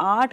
8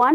1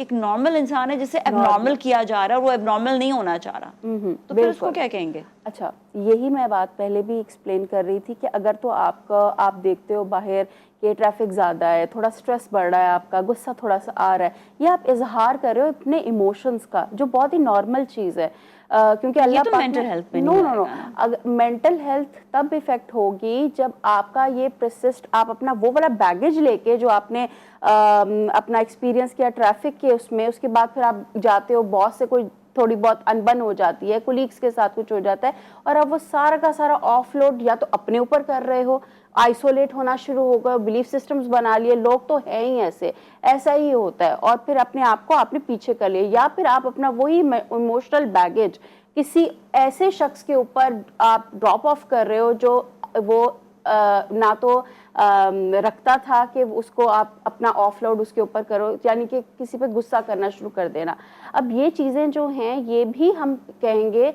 ایک نارمل انسان ہے جسے اب نارمل کیا جا رہا ہے اور وہ اب نارمل نہیں ہونا چاہ رہا, تو پھر اس کو کیا کہیں گے؟ اچھا, یہی میں بات پہلے بھی ایکسپلین کر رہی تھی کہ اگر تو آپ دیکھتے ہو باہر کہ ٹریفک زیادہ ہے, تھوڑا سٹریس بڑھ رہا ہے, آپ کا غصہ تھوڑا سا آ رہا ہے, یہ آپ اظہار کر رہے ہو اپنے ایموشنز کا, جو بہت ہی نارمل چیز ہے, کیونکہ اللہ پاک مینٹل ہیلتھ میں نو مینٹل ہیلتھ تب افیکٹ ہوگی جب آپ کا یہ پرسسٹ, آپ اپنا وہ والا بیگیج لے کے جو آپ نے اپنا ایکسپیرینس کیا ٹریفک کے اس میں, اس کے بعد پھر آپ جاتے ہو باس سے کوئی تھوڑی بہت انبن ہو جاتی ہے, کولیگس کے ساتھ کچھ ہو جاتا ہے, اور اب وہ سارا کا سارا آف لوڈ یا تو اپنے اوپر کر رہے ہو, آئسولیٹ ہونا شروع ہو گئے, بلیف سسٹمز بنا لیے, لوگ تو ہیں ہی ایسا ہی ہوتا ہے, اور پھر اپنے آپ کو آپ نے پیچھے کر لیا, یا پھر آپ اپنا وہی ایموشنل بیگیج کسی ایسے شخص کے اوپر آپ ڈراپ آف کر رہے ہو جو وہ نہ تو رکھتا تھا کہ اس کو آپ اپنا آف لوڈ اس کے اوپر کرو, یعنی کہ کسی پہ غصہ کرنا شروع کر دینا. اب یہ چیزیں جو ہیں یہ بھی ہم کہیں گے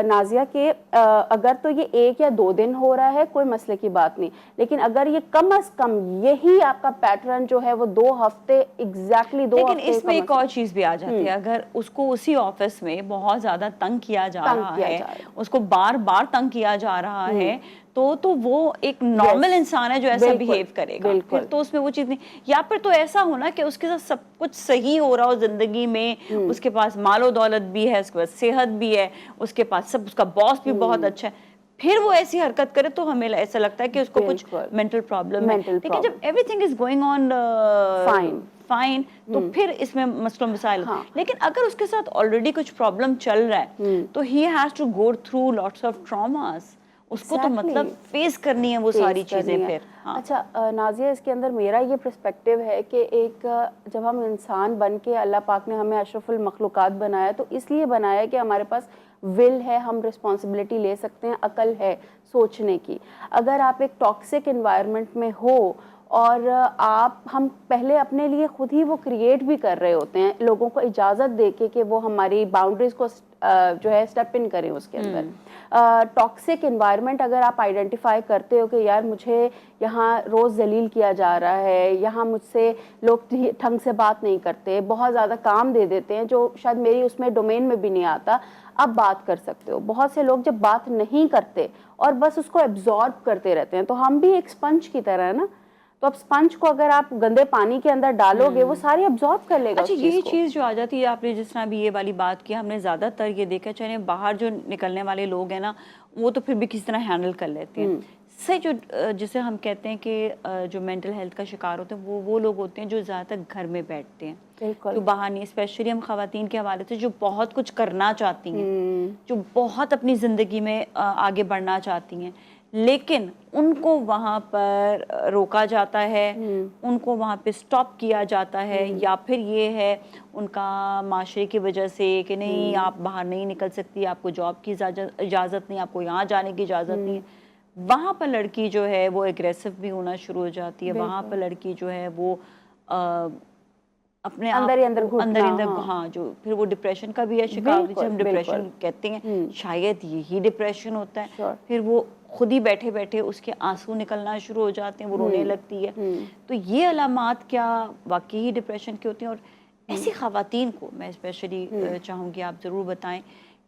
نازیہ کہ اگر تو یہ 1 یا 2 دن ہو رہا ہے کوئی مسئلے کی بات نہیں, لیکن اگر یہ کم از کم یہی آپ کا پیٹرن جو ہے وہ 2 ہفتے ایگزیکٹلی 2 ہفتے, لیکن اس میں ایک اور چیز بھی آ جاتی ہے, اگر اس کو اسی آفس میں بہت زیادہ تنگ کیا جا رہا ہے, اس کو بار بار تنگ کیا جا رہا ہے, تو وہ ایک نارمل انسان ہے جو ایسا بیہیو کرے گا, پھر تو اس میں وہ چیز نہیں. یا پھر تو ایسا ہونا کہ اس کے ساتھ سب کچھ صحیح ہو رہا ہو زندگی میں, اس کے پاس مال و دولت بھی ہے, اس کے پاس صحت بھی ہے, اس کے پاس سب, اس کا باس بھی بہت اچھا ہے, پھر وہ ایسی حرکت کرے تو ہمیں ایسا لگتا ہے کہ اس کو کچھ مینٹل پرابلم ہے. لیکن جب everything is going on fine, تو پھر اس میں مسئلہ مسائل. لیکن اگر اس کے ساتھ آلریڈی کچھ پرابلم چل رہا ہے تو he has to go through lots of traumas, اس کو تو مطلب فیس کرنی ہے وہ ساری چیزیں پھر. اچھا نازیہ, اس کے اندر میرا یہ پرسپیکٹیو ہے کہ ایک جب ہم انسان بن کے, اللہ پاک نے ہمیں اشرف المخلوقات بنایا تو اس لیے بنایا کہ ہمارے پاس ول ہے, ہم رسپانسبلٹی لے سکتے ہیں, عقل ہے سوچنے کی. اگر آپ ایک ٹاکسک انوائرمنٹ میں ہو اور ہم پہلے اپنے لیے خود ہی وہ کریٹ بھی کر رہے ہوتے ہیں, لوگوں کو اجازت دے کے کہ وہ ہماری باؤنڈریز کو جو ہے اسٹیپ ان کریں اس کے اندر. ٹاکسک انوائرمنٹ اگر آپ آئیڈینٹیفائی کرتے ہو کہ یار مجھے یہاں روز ذلیل کیا جا رہا ہے, یہاں مجھ سے لوگ ڈھنگ سے بات نہیں کرتے, بہت زیادہ کام دے دیتے ہیں جو شاید میری اس میں ڈومین میں بھی نہیں آتا, آپ بات کر سکتے ہو. بہت سے لوگ جب بات نہیں کرتے اور بس اس کو ایبزارب کرتے رہتے ہیں, تو ہم بھی ایک اسپنج کی طرح ہے نا, تو اب اسپنج کو اگر آپ گندے پانی کے اندر ڈالو گے وہ ساری ایبزارب کر لے گا. اچھا, یہی چیز جو آ جاتی ہے, آپ نے جس طرح بھی یہ والی بات کی, ہم نے زیادہ تر یہ دیکھا, چاہے باہر جو نکلنے والے لوگ ہیں نا وہ تو پھر بھی کسی طرح ہینڈل کر لیتے ہیں, سے جو جسے ہم کہتے ہیں کہ جو مینٹل ہیلتھ کا شکار ہوتے ہیں وہ لوگ ہوتے ہیں جو زیادہ تر گھر میں بیٹھتے ہیں, جو باہر نہیں, اسپیشلی ہم خواتین کے حوالے سے جو بہت کچھ کرنا چاہتی ہیں, جو بہت اپنی زندگی میں آگے بڑھنا چاہتی ہیں, لیکن ان کو وہاں پر روکا جاتا ہے, ان کو وہاں پہ سٹاپ کیا جاتا ہے, یا پھر یہ ہے ان کا معاشرے کی وجہ سے کہ نہیں آپ باہر نہیں نکل سکتی, آپ کو جاب کی اجازت نہیں, آپ کو یہاں جانے کی اجازت نہیں ہے. وہاں پر لڑکی جو ہے وہ اگریسو بھی ہونا شروع ہو جاتی ہے, وہاں پر لڑکی جو ہے وہ اپنے اندر ہاں, جو پھر وہ ڈپریشن کا بھی ہے شکار, جسے ہم ڈپریشن کہتے ہیں, شاید یہی ڈپریشن ہوتا ہے. پھر وہ خود ہی بیٹھے بیٹھے اس کے آنسو نکلنا شروع ہو جاتے ہیں, وہ رونے لگتی ہے. تو یہ علامات کیا واقعی ہی ڈپریشن کی ہوتی ہیں؟ اور ایسی خواتین کو میں اسپیشلی چاہوں گی آپ ضرور بتائیں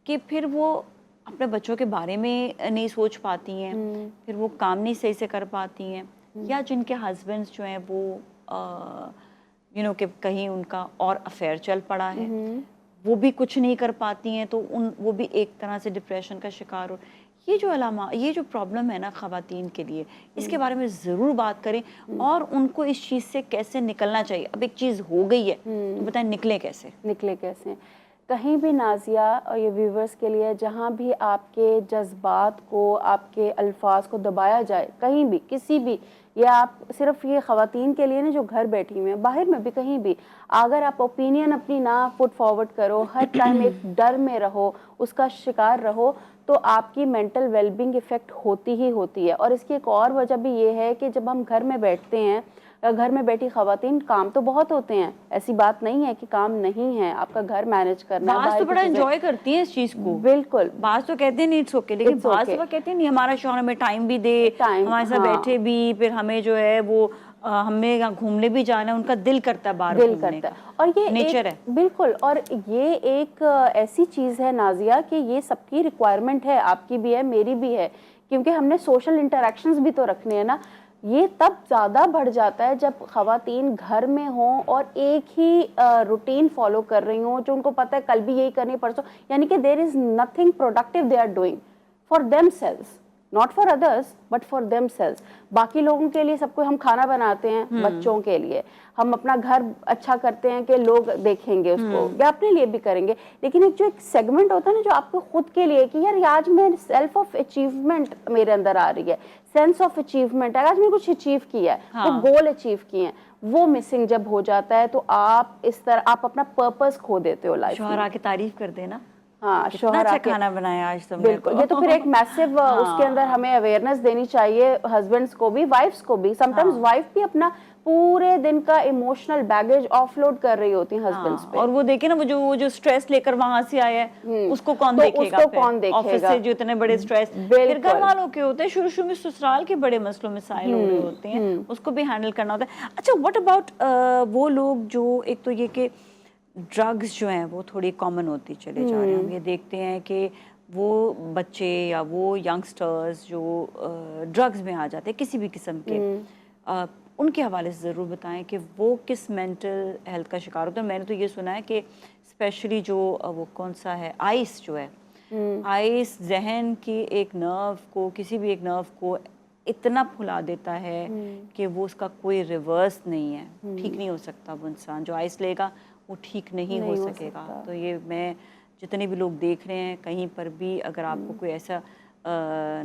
کہ پھر وہ اپنے بچوں کے بارے میں نہیں سوچ پاتی ہیں, پھر وہ کام نہیں صحیح سے کر پاتی ہیں, یا جن کے ہسبینڈس جو ہیں وہ کہ کہیں ان کا اور افیئر چل پڑا ہے, وہ بھی کچھ نہیں کر پاتی ہیں, تو وہ بھی ایک طرح سے ڈپریشن کا شکار ہو. یہ جو علامات, یہ جو پرابلم ہے نا خواتین کے لیے, اس کے بارے میں ضرور بات کریں, اور ان کو اس چیز سے کیسے نکلنا چاہیے. اب ایک چیز ہو گئی ہے تو بتائیں نکلے کیسے. کہیں بھی نازیہ, اور یہ ویورز کے لیے, جہاں بھی آپ کے جذبات کو, آپ کے الفاظ کو دبایا جائے, کہیں بھی کسی بھی, یا آپ صرف یہ خواتین کے لیے نا جو گھر بیٹھی ہوئی ہیں, باہر میں بھی کہیں بھی, اگر آپ اوپینین اپنی نہ پٹ فارورڈ کرو, ہر ٹائم ایک ڈر میں رہو, اس کا شکار رہو, تو آپ کی مینٹل ویل بینگ افیکٹ ہوتی ہی ہوتی ہے. اور اس کی ایک اور وجہ بھی یہ ہے کہ جب ہم گھر میں بیٹھتے ہیں, گھر میں بیٹھی خواتین, کام تو بہت ہوتے ہیں, ایسی بات نہیں ہے کہ کام نہیں ہے, آپ کا گھر مینج کرنا ہے. بعض تو بڑا انجوائے کرتی ہیں اس چیز کو, بالکل, بعض تو کہتے ہیں نہیں اٹس اوکے, لیکن بعض وہ کہتے ہیں نہیں ہمارا شوہر ہمیں ٹائم بھی دے, ہمارے ساتھ بیٹھے بھی, پھر ہمیں جو ہے وہ ہمیں گھومنے بھی جانا ہے، ان کا دل کرتا ہے باہر دل گھومنے کرتا کا، ہے. اور یہ نیچر ہے. بالکل، اور یہ ایک ایسی چیز ہے نازیہ کہ یہ سب کی ریکوائرمنٹ ہے، آپ کی بھی ہے میری بھی ہے، کیونکہ ہم نے سوشل انٹریکشنز بھی تو رکھنے ہیں نا. یہ تب زیادہ بڑھ جاتا ہے جب خواتین گھر میں ہوں اور ایک ہی روٹین فالو کر رہی ہوں، جو ان کو پتہ ہے کل بھی یہی کرنی پرسوں، یعنی کہ there is nothing productive they are doing for themselves, not for others but for themselves. باقی لوگوں کے لیے سب کو ہم کھانا بناتے ہیں، بچوں کے لیے ہم اپنا گھر اچھا کرتے ہیں کہ لوگ دیکھیں گے اس کو، یا اپنے لیے بھی کریں گے. لیکن ایک جو ایک سیگمنٹ ہوتا ہے نا جو آپ کو خود کے لیے کہ یار آج میں سیلف آف اچیومنٹ میرے اندر آ رہی ہے، سینس آف اچیومنٹ ہے، آج میں کچھ اچیو کیا ہے، وہ گول اچیو کیے ہیں، وہ مسنگ جب ہو جاتا ہے تو آپ اس طرح آپ اپنا پرپس کھو دیتے ہو لائف میں. شوہر آ کے تعریف کر دینا، ہاں، کتنا شوہر اچھا آ کے کھانا بنایا آج تم نے. بالکل، یہ تو پھر ایک میسو اس کے اندر ہمیں اویئرنیس دینی چاہیے، ہسبینڈس کو بھی، وائفس کو بھی. سم ٹائمز وائف بھی اپنا پورے دن کا ایموشنل بیگیج آف لوڈ کر رہی ہوتی ہیں ہسبینڈس پہ. اور وہ دیکھیں نا وہ جو سٹریس لے کر وہاں سے آیا ہے اس کو کون تو دیکھے اس گا، کو پھر کون دیکھے آفس گا؟ سے جو اتنے بڑے سٹریس پھر گھر والوں کے ہوتے ہیں، شروع میں سسرال کے بڑے مسئلوں مسائل ہو رہے ہوتے ہیں، اس کو بھی ہینڈل کرنا ہوتا ہے. اچھا واٹ اباؤٹ وہ لوگ جو، ایک تو یہ کہ ڈرگز جو ہیں وہ تھوڑی کامن ہوتی چلے جا رہے ہیں، ہم یہ دیکھتے ہیں کہ وہ بچے یا وہ ینگسٹرز جو ڈرگز میں آ جاتے ہیں کسی بھی قسم کے، ان کے حوالے سے ضرور بتائیں کہ وہ کس مینٹل ہیلتھ کا شکار ہوتا ہے. میں نے تو یہ سنا ہے کہ اسپیشلی جو وہ کون سا ہے آئس جو ہے، آئس ذہن کی ایک نرو کو، کسی بھی ایک نرو کو اتنا پھلا دیتا ہے کہ وہ اس کا کوئی ریورس نہیں ہے، ٹھیک نہیں ہو سکتا. وہ انسان جو آئس لے گا وہ ٹھیک نہیں ہو سکے گا. تو یہ میں جتنے بھی لوگ دیکھ رہے ہیں کہیں پر بھی اگر آپ کو کوئی ایسا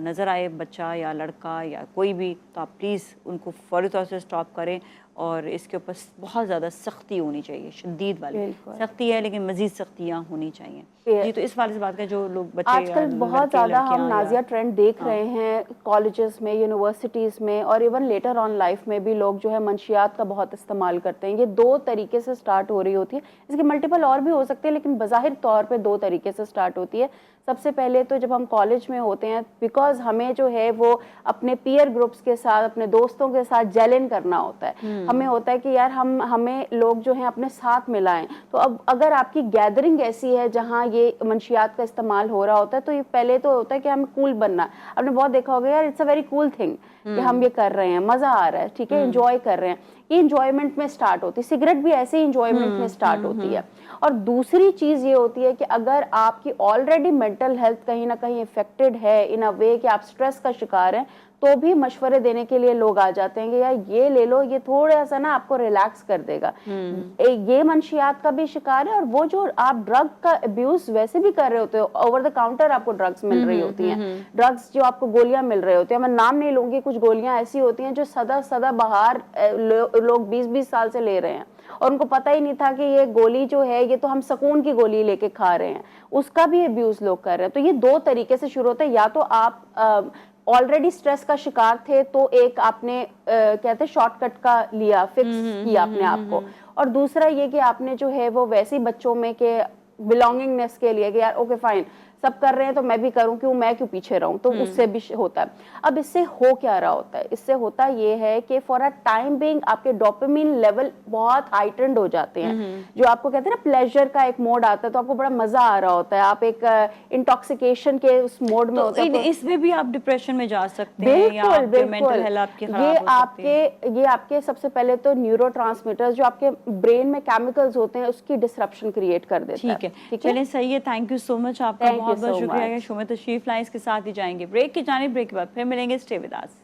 نظر آئے بچہ یا لڑکا یا کوئی بھی، تو آپ پلیز ان کو فوری طور سے اسٹاپ کریں، اور اس کے اوپر بہت زیادہ سختی ہونی چاہیے، شدید والی سختی ہے لیکن مزید سختیاں ہونی چاہیے. جی تو اس والے سے بات کریں جو لوگ بچے آج کل بہت زیادہ ہم نازیہ ٹرینڈ دیکھ رہے ہیں کالجز میں، یونیورسٹیز میں، اور ایون لیٹر آن لائف میں بھی لوگ جو ہے منشیات کا بہت استعمال کرتے ہیں. یہ دو طریقے سے سٹارٹ ہو رہی ہوتی ہے، اس کے ملٹیپل اور بھی ہو سکتے ہیں لیکن بظاہر طور پہ دو طریقے سے سٹارٹ ہوتی ہے. سب سے پہلے تو جب ہم کالج میں ہوتے ہیں، بیکاز ہمیں جو ہے وہ اپنے پیئر گروپس کے ساتھ، اپنے دوستوں کے ساتھ جیل ان کرنا ہوتا ہے. ہمیں ہوتا ہے کہ یار ہمیں لوگ جو ہیں اپنے ساتھ ملائیں. تو اب اگر آپ کی گیدرنگ ایسی ہے جہاں یہ منشیات کا استعمال ہو رہا ہوتا ہے، تو یہ پہلے تو ہوتا ہے کہ ہمیں کول بننا. آپ نے بہت دیکھا ہوگا یار it's a very cool thing کہ ہم یہ کر رہے ہیں، مزہ آ رہا ہے، ٹھیک ہے، انجوائے کر رہے ہیں. یہ انجوائمنٹ میں سٹارٹ ہوتی ہے، سگریٹ بھی ایسے ہی انجوائمنٹ میں سٹارٹ ہوتی ہے. اور دوسری چیز یہ ہوتی ہے کہ اگر آپ کی آلریڈی مینٹل ہیلتھ کہیں نہ کہیں افیکٹڈ ہے ان اے وے کہ آپ سٹریس کا شکار ہیں، تو بھی مشورے دینے کے لیے لوگ آ جاتے ہیں کہ یار یہ لے لو، یہ تھوڑا سا نا آپ کو ریلیکس کر دے گا. یہ منشیات کا بھی شکار ہے، اور وہ جو آپ ڈرگ کا ابیوز ویسے بھی کر رہے ہوتے ہو، اوور دا کاؤنٹر آپ کو ڈرگس مل رہی ہوتی ہیں، ڈرگس جو آپ کو گولیاں مل رہے ہوتے ہیں. میں نام نہیں لوں گی، کچھ گولیاں ایسی ہوتی ہیں جو سدا بہار لوگ 20-20 سال سے لے رہے ہیں، اور ان کو پتہ ہی نہیں تھا کہ یہ گولی جو ہے یہ تو ہم سکون کی گولی لے کے کھا رہے ہیں. اس کا بھی ابیوز لوگ کر رہے ہیں. تو یہ دو طریقے سے شروع ہوتا ہے، یا تو آپ آلریڈی سٹریس کا شکار تھے تو ایک آپ نے کہتے ہیں شارٹ کٹ کا لیا، فکس کیا اپنے آپ کو، اور دوسرا یہ کہ آپ نے جو ہے وہ ویسے بچوں میں کہ بلانگنگنیس کے لیے کہ یار اوکے فائن سب کر رہے ہیں تو میں بھی کروں، میں کیوں پیچھے رہوں. تو اس سے بھی ہوتا ہے. اب اس سے ہو کیا رہا ہوتا ہے؟ اس سے ہوتا یہ ہے کہ فار اے ٹائم بینگ آپ کے ڈوپامین لیول بہت ہائٹنڈ ہو جاتے ہیں، جو آپ کو کہتے ہیں نا پلیزر کا ایک موڈ آتا ہے، تو آپ کو بڑا مزہ آ رہا ہوتا ہے، آپ ایک انٹاکسیکیشن کے اس موڈ میں ہوتے ہیں. اس میں بھی آپ ڈپریشن میں جا سکتے ہیں، یا آپ کے مینٹل ہیلتھ آپ کی خراب ہو سکتی ہے. یہ آپ کے سب سے پہلے تو نیورو ٹرانسمیٹرز جو آپ کے برین میں کیمیکلز ہوتے ہیں اس کی ڈسرپشن کریٹ کر دیتا ہے. ٹھیک ہے، چلیں صحیح ہے. تھینک یو سو مچ، آپ کا بہت بہت شکریہ. شو میں تشریف لائیں. اس کے ساتھ ہی جائیں گے بریک کی جانب. بریک کے بعد پھر ملیں گے. Stay with us.